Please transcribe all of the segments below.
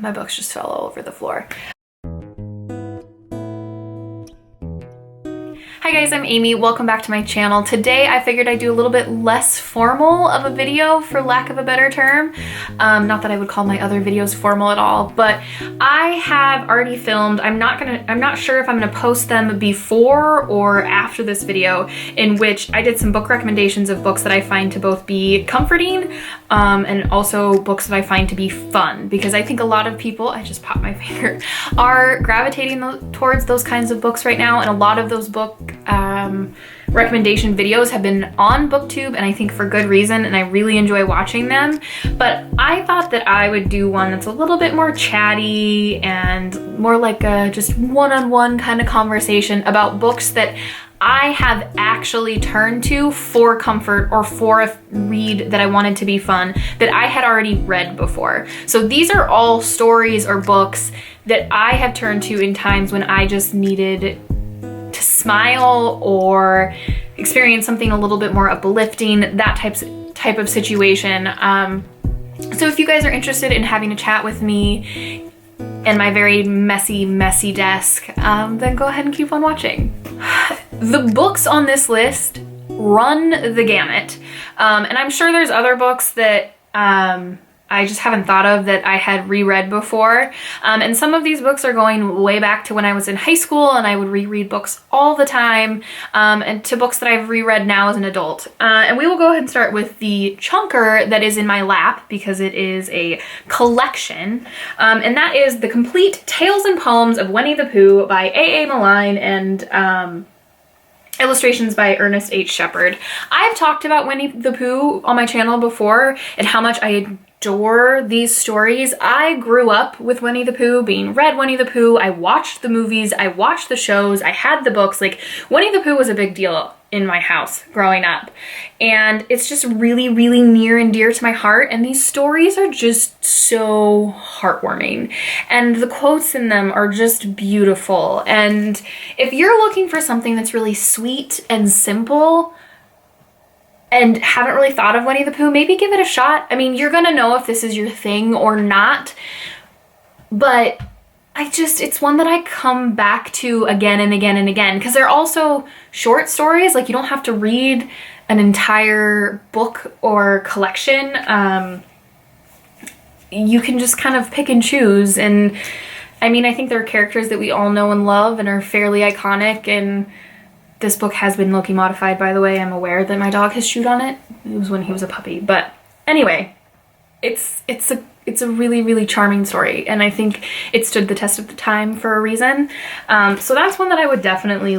My books just fell all over the floor. Hi guys, I'm Amy. Welcome back to my channel. Today I figured I'd do a little bit less formal of a video, for lack of a better term. Not that I would call my other videos formal at all, but I have already filmed. I'm not sure if I'm gonna post them before or after this video, in which I did some book recommendations of books that I find to both be comforting and also books that I find to be fun, because I think a lot of people, I just popped my finger, are gravitating towards those kinds of books right now, and a lot of those book recommendation videos have been on BookTube, and I think for good reason, and I really enjoy watching them. But I thought that I would do one that's a little bit more chatty and more like a just one-on-one kind of conversation about books that I have actually turned to for comfort or for a read that I wanted to be fun that I had already read before. So these are all stories or books that I have turned to in times when I just needed to smile or experience something a little bit more uplifting, that type of situation. So if you guys are interested in having a chat with me and my very messy desk, then go ahead and keep on watching. The books on this list run the gamut, and I'm sure there's other books that I just haven't thought of that I had reread before. And some of these books are going way back to when I was in high school and I would reread books all the time, and to books that I've reread now as an adult. And we will go ahead and start with the chunker that is in my lap, because it is a collection. And that is The Complete Tales and Poems of Winnie the Pooh by A.A. Milne and illustrations by Ernest H. Shepard. I've talked about Winnie the Pooh on my channel before and how much I adore these stories. I grew up with Winnie the Pooh, being read Winnie the Pooh. I watched the movies, I watched the shows, I had the books. Like, Winnie the Pooh was a big deal in my house growing up. And it's just really, really near and dear to my heart. And these stories are just so heartwarming. And the quotes in them are just beautiful. And if you're looking for something that's really sweet and simple, and haven't really thought of Winnie the Pooh, maybe give it a shot. I mean, you're gonna know if this is your thing or not, but it's one that I come back to again and again and again, because they're also short stories. Like, you don't have to read an entire book or collection. You can just kind of pick and choose. And I mean, I think there are characters that we all know and love and are fairly iconic, and this book has been Loki modified, by the way. I'm aware that my dog has chewed on it. It was when he was a puppy. But anyway, it's a really, really charming story, and I think it stood the test of the time for a reason. So that's one that I would definitely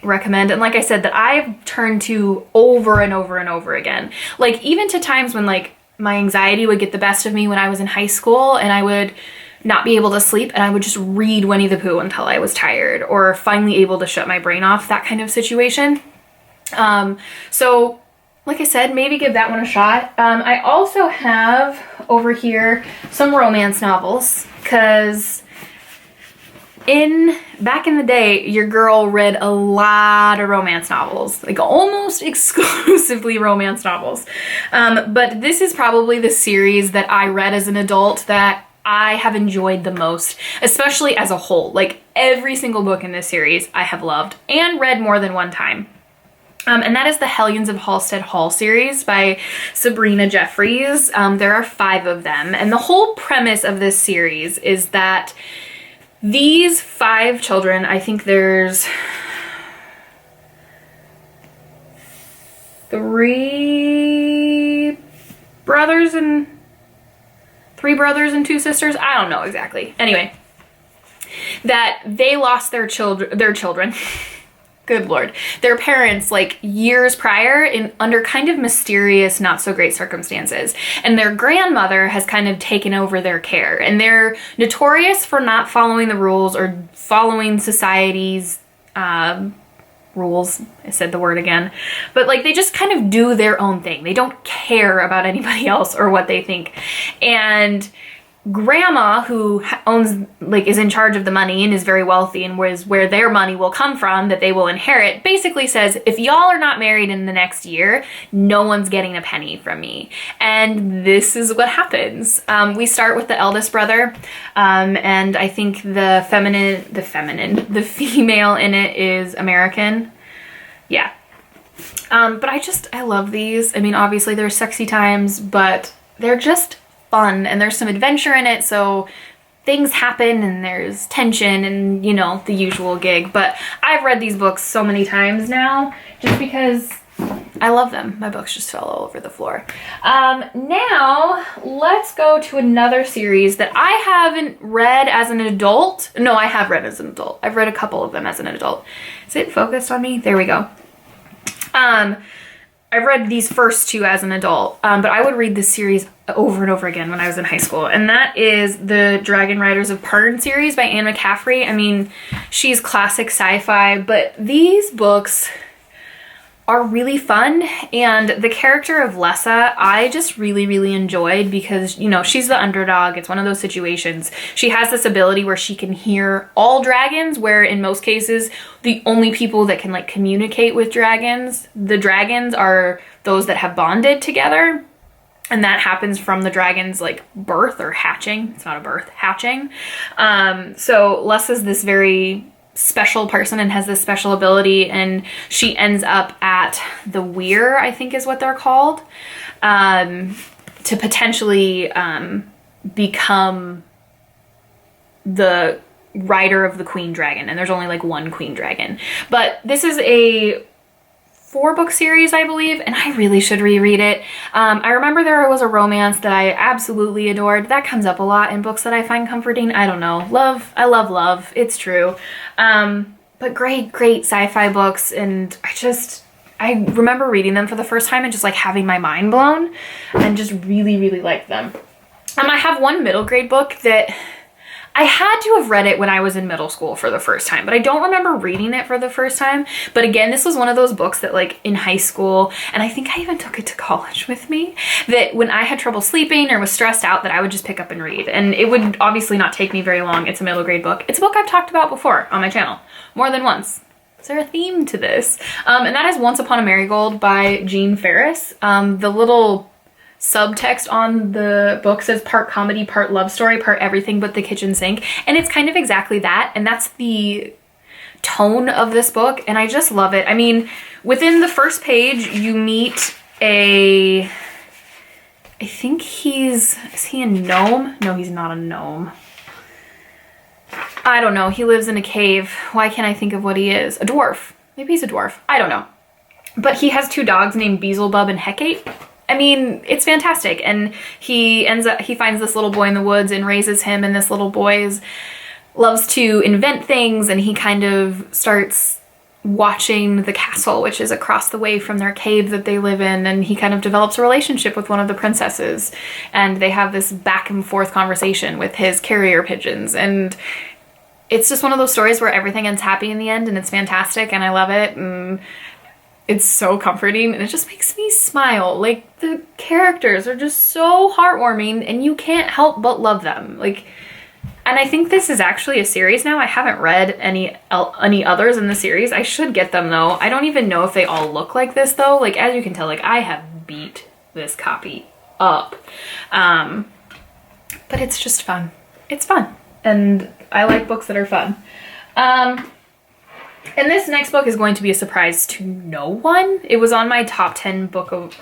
recommend, and like I said, that I've turned to over and over and over again. Like, even to times when my anxiety would get the best of me when I was in high school and I would not be able to sleep, and I would just read Winnie the Pooh until I was tired or finally able to shut my brain off, that kind of situation. So like I said, maybe give that one a shot. I also have over here some romance novels, because back in the day, your girl read a lot of romance novels, like almost exclusively romance novels. But this is probably the series that I read as an adult that I have enjoyed the most, especially as a whole. Like, every single book in this series I have loved and read more than one time. And that is the Hellions of Halstead series by Sabrina Jeffries. There are 5 of them. And the whole premise of this series is that these 5 children, I think there's 3 brothers and 2 sisters. I don't know exactly. Anyway, that they lost their children. Good Lord. Their parents, years prior, under kind of mysterious, not so great circumstances. And their grandmother has kind of taken over their care. And they're notorious for not following the rules or following society's rules. I said the word again. But they just kind of do their own thing. They don't care about anybody else or what they think. And grandma, who owns, like, is in charge of the money and is very wealthy and where their money will come from, that they will inherit, basically says, if y'all are not married in the next year, no one's getting a penny from me. And this is what happens. We start with the eldest brother, and I think the female in it is American. Yeah. But I love these. I mean, obviously there's sexy times, but they're just fun, and there's some adventure in it, so things happen and there's tension and, you know, the usual gig. But I've read these books so many times now just because I love them. My books just fell all over the floor. Now let's go to another series that I haven't read as an adult. No, I have read as an adult. I've read a couple of them as an adult. Is it focused on me? There we go. I've read these first two as an adult, but I would read this series over and over again when I was in high school, and that is the Dragonriders of Pern series by Anne McCaffrey. I mean, she's classic sci-fi, but these books are really fun, and the character of Lessa, I just really enjoyed because, you know, she's the underdog. It's one of those situations. She has this ability where she can hear all dragons, where in most cases, the only people that can, like, communicate with the dragons are those that have bonded together. And that happens from the dragon's, like, birth or hatching. It's not a birth, hatching. So Lessa's this very special person and has this special ability, and she ends up at the Weir, I think is what they're called, to potentially become the rider of the queen dragon. And there's only like one queen dragon, but this is a 4-book series, I believe, and I really should reread it. I remember there was a romance that I absolutely adored. That comes up a lot in books that I find comforting. I don't know. Love. I love love. It's true. But great sci-fi books, and I remember reading them for the first time and just, like, having my mind blown, and just really liked them. I have one middle grade book that I had to have read it when I was in middle school for the first time, but I don't remember reading it for the first time. But again, this was one of those books that, like, in high school, and I think I even took it to college with me, that when I had trouble sleeping or was stressed out, that I would just pick up and read. And it would obviously not take me very long. It's a middle grade book. It's a book I've talked about before on my channel more than once. Is there a theme to this? And that is Once Upon a Marigold by Jean Ferris. The little subtext on the book says part comedy, part love story, part everything but the kitchen sink. And it's kind of exactly that. And that's the tone of this book. And I just love it. I mean, within the first page, you meet I think is he a gnome? No, he's not a gnome. I don't know. He lives in a cave. Why can't I think of what he is? A dwarf. Maybe he's a dwarf. I don't know. But he has 2 dogs named Beelzebub and Hecate. I mean, it's fantastic. And he finds this little boy in the woods and raises him, and this little boy loves to invent things, and he kind of starts watching the castle, which is across the way from their cave that they live in, and he kind of develops a relationship with one of the princesses, and they have this back and forth conversation with his carrier pigeons, and it's just one of those stories where everything ends happy in the end, and it's fantastic, and I love it, and it's so comforting, and it just makes me smile. Like, the characters are just so heartwarming, and you can't help but love them. Like, and I think this is actually a series now. I haven't read any others in the series. I should get them, though. I don't even know if they all look like this, though. Like, as you can tell, like, I have beat this copy up. But it's just fun. It's fun. And I like books that are fun. And this next book is going to be a surprise to no one. It was on my top 10 book of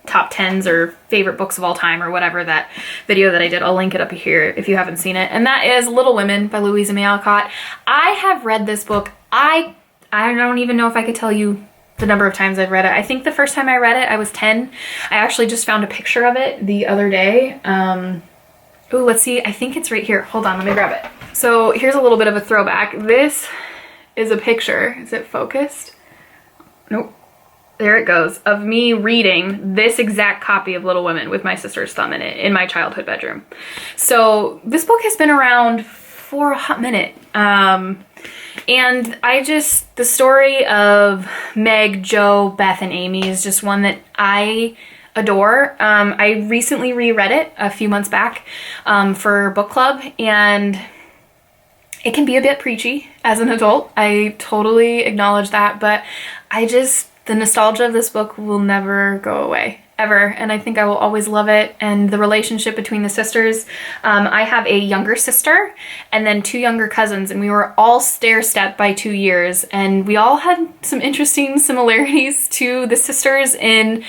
top 10s or favorite books of all time or whatever, that video that I did. I'll link it up here if you haven't seen it. And that is Little Women by Louisa May Alcott. I have read this book. I don't even know if I could tell you the number of times I've read it. I think the first time I read it, I was 10. I actually just found a picture of it the other day. Ooh, let's see. I think it's right here. Hold on, let me grab it. So here's a little bit of a throwback. This is a picture. Is it focused? Nope. There it goes, of me reading this exact copy of Little Women with my sister's thumb in it in my childhood bedroom. So this book has been around for a hot minute. And the story of Meg, Jo, Beth, and Amy is just one that I adore. I recently reread it a few months back for book club, and it can be a bit preachy as an adult. I totally acknowledge that, but the nostalgia of this book will never go away, ever, and I think I will always love it. And the relationship between the sisters, I have a younger sister and then 2 younger cousins, and we were all stair-stepped by 2 years, and we all had some interesting similarities to the sisters in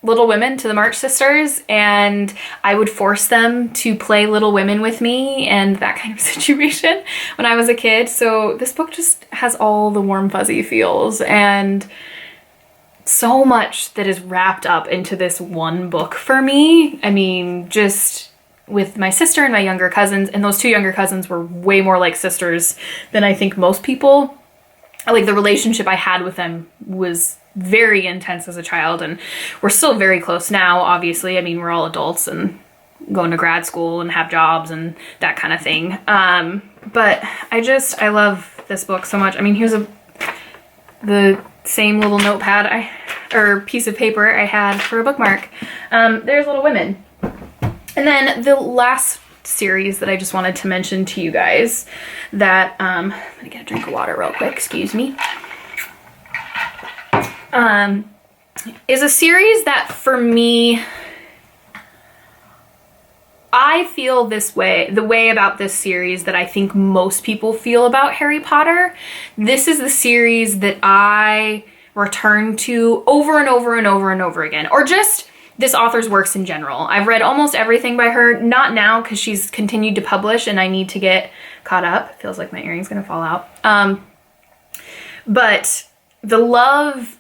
Little Women, to the March sisters, and I would force them to play Little Women with me and that kind of situation when I was a kid. So this book just has all the warm fuzzy feels and so much that is wrapped up into this one book for me. I mean, just with my sister and my younger cousins, and those 2 younger cousins were way more like sisters than I think most people. Like, the relationship I had with them was very intense as a child, and we're still very close now, obviously. I mean, we're all adults and going to grad school and have jobs and that kind of thing. But I love this book so much. I mean, here's the same little notepad or piece of paper I had for a bookmark. There's Little Women. And then the last series that I just wanted to mention to you guys that, I'm gonna get a drink of water real quick, excuse me, is a series that for me, I feel the way about this series that I think most people feel about Harry Potter. This is the series that I return to over and over and over and over again, or just this author's works in general. I've read almost everything by her, not now because she's continued to publish and I need to get caught up. Feels like my earring's gonna fall out. But the love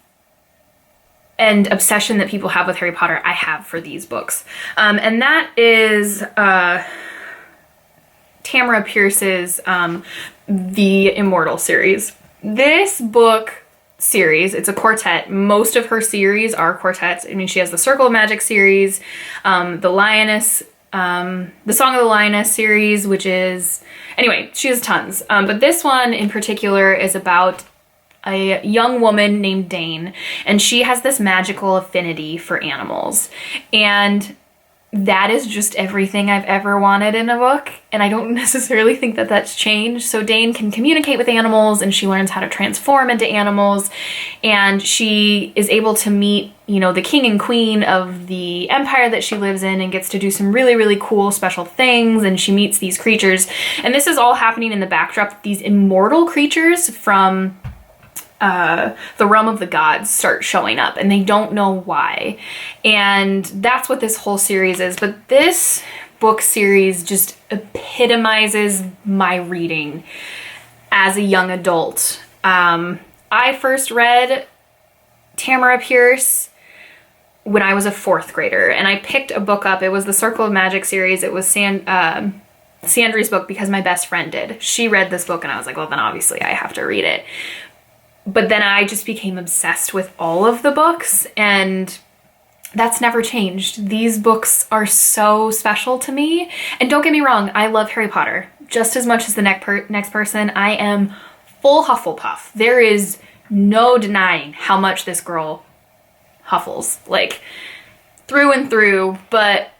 and obsession that people have with Harry Potter, I have for these books. And that is Tamara Pierce's The Immortal series. This book series, it's a quartet. Most of her series are quartets. I mean, she has the Circle of Magic series, the Lioness, the Song of the Lioness series, which is, anyway, she has tons. But this one in particular is about a young woman named Dane, and she has this magical affinity for animals. And that is just everything I've ever wanted in a book, and I don't necessarily think that that's changed. So Dane can communicate with animals, and she learns how to transform into animals, and she is able to meet, you know, the king and queen of the empire that she lives in, and gets to do some really, really cool special things, and she meets these creatures. And this is all happening in the backdrop of these immortal creatures from the realm of the gods start showing up, and they don't know why. And that's what this whole series is. But this book series just epitomizes my reading as a young adult. I first read Tamara Pierce when I was a 4th grader, and I picked a book up. It was the Circle of Magic series. It was Sandry's book because my best friend did. She read this book, and I was like, well, then obviously I have to read it. But then I just became obsessed with all of the books, and that's never changed. These books are so special to me. And don't get me wrong, I love Harry Potter just as much as the next person. I am full Hufflepuff. There is no denying how much this girl huffles, like through and through, but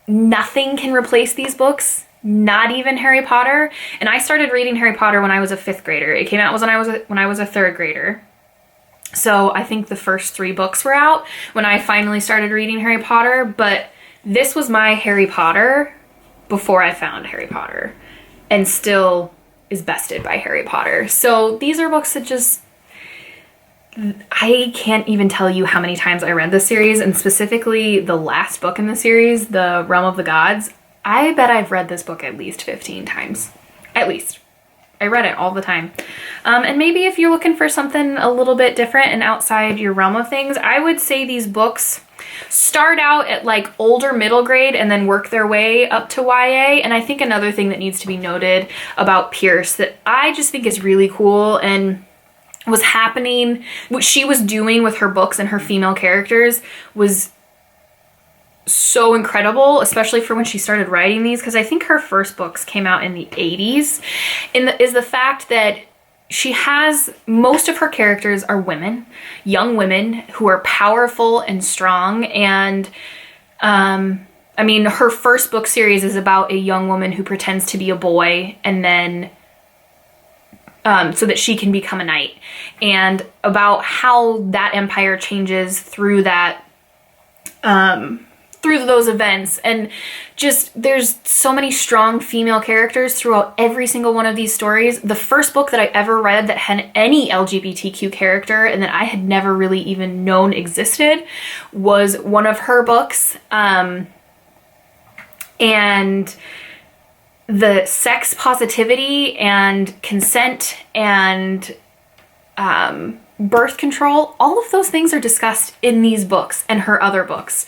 nothing can replace these books. Not even Harry Potter. And I started reading Harry Potter when I was a 5th grader. It came out when I was a 3rd grader. So I think the first 3 books were out when I finally started reading Harry Potter, but this was my Harry Potter before I found Harry Potter, and still is bested by Harry Potter. So these are books that just, I can't even tell you how many times I read this series, and specifically the last book in the series, The Realm of the Gods. I bet I've read this book at least 15 times. At least. I read it all the time. And maybe if you're looking for something a little bit different and outside your realm of things, I would say these books start out at like older middle grade and then work their way up to YA. And I think another thing that needs to be noted about Pierce that I just think is really cool and was happening, what she was doing with her books and her female characters was so incredible, especially for when she started writing these, because I think her first books came out in the 80s, is the fact that she has, most of her characters are women, young women who are powerful and strong. And I mean, her first book series is about a young woman who pretends to be a boy and then so that she can become a knight, and about how that empire changes through that, through those events. And just, there's so many strong female characters throughout every single one of these stories. The first book that I ever read that had any LGBTQ character and that I had never really even known existed was one of her books. And the sex positivity and consent and birth control, all of those things are discussed in these books and her other books.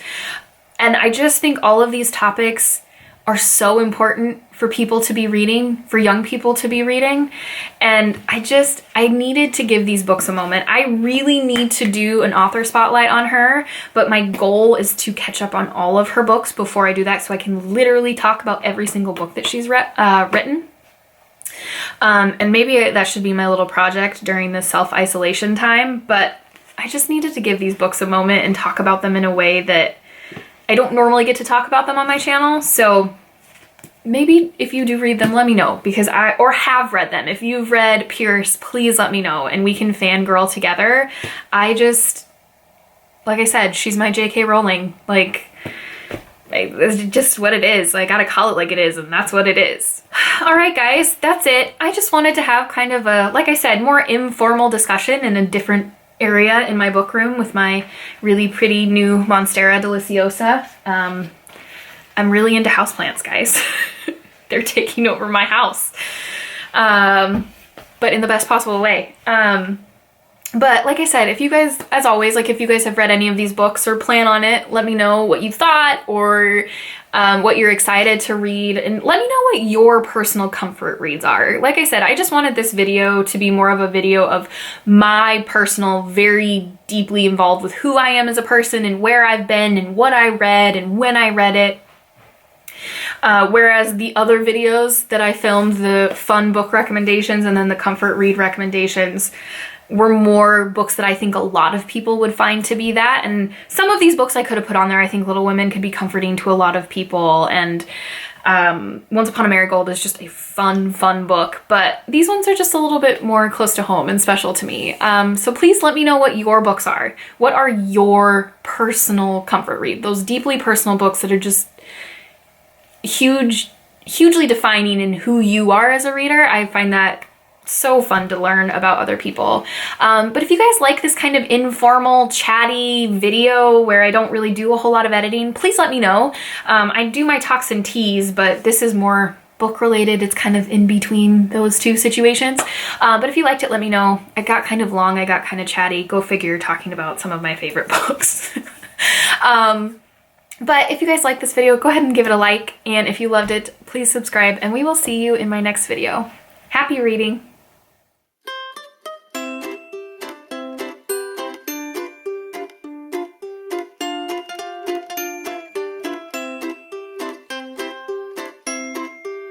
And I just think all of these topics are so important for people to be reading, for young people to be reading. And I needed to give these books a moment. I really need to do an author spotlight on her, but my goal is to catch up on all of her books before I do that, so I can literally talk about every single book that she's written. And maybe that should be my little project during this self-isolation time, but I just needed to give these books a moment and talk about them in a way that I don't normally get to talk about them on my channel. So maybe if you do read them, let me know, because or have read them. If you've read Pierce, please let me know and we can fangirl together. Like I said, she's my J.K. Rowling. Like, it's just what it is. I gotta call it like it is, and that's what it is. All right, guys, that's it. I just wanted to have kind of a, like I said, more informal discussion in a different area in my book room with my really pretty new Monstera deliciosa. I'm really into houseplants, guys. They're taking over my house, but in the best possible way. But like I said, if you guys, as always, like if you guys have read any of these books or plan on it, let me know what you thought, or what you're excited to read, and let me know what your personal comfort reads are. Like I said, I just wanted this video to be more of a video of my personal, very deeply involved with who I am as a person and where I've been and what I read and when I read it. Whereas the other videos that I filmed, the fun book recommendations and then the comfort read recommendations, were more books that I think a lot of people would find to be that. And some of these books I could have put on there. I think Little Women could be comforting to a lot of people, and Once Upon a Marigold is just a fun book, but these ones are just a little bit more close to home and special to me. So please let me know what your books are. What are your personal comfort read? Those deeply personal books that are just hugely defining in who you are as a reader. I find that so fun to learn about other people. But if you guys like this kind of informal, chatty video where I don't really do a whole lot of editing, please let me know. I do my talks and teas, but this is more book related. It's kind of in between those two situations. But if you liked it, let me know. I got kind of long, I got kind of chatty. Go figure, talking about some of my favorite books. But if you guys like this video, go ahead and give it a like. And if you loved it, please subscribe, and we will see you in my next video. Happy reading!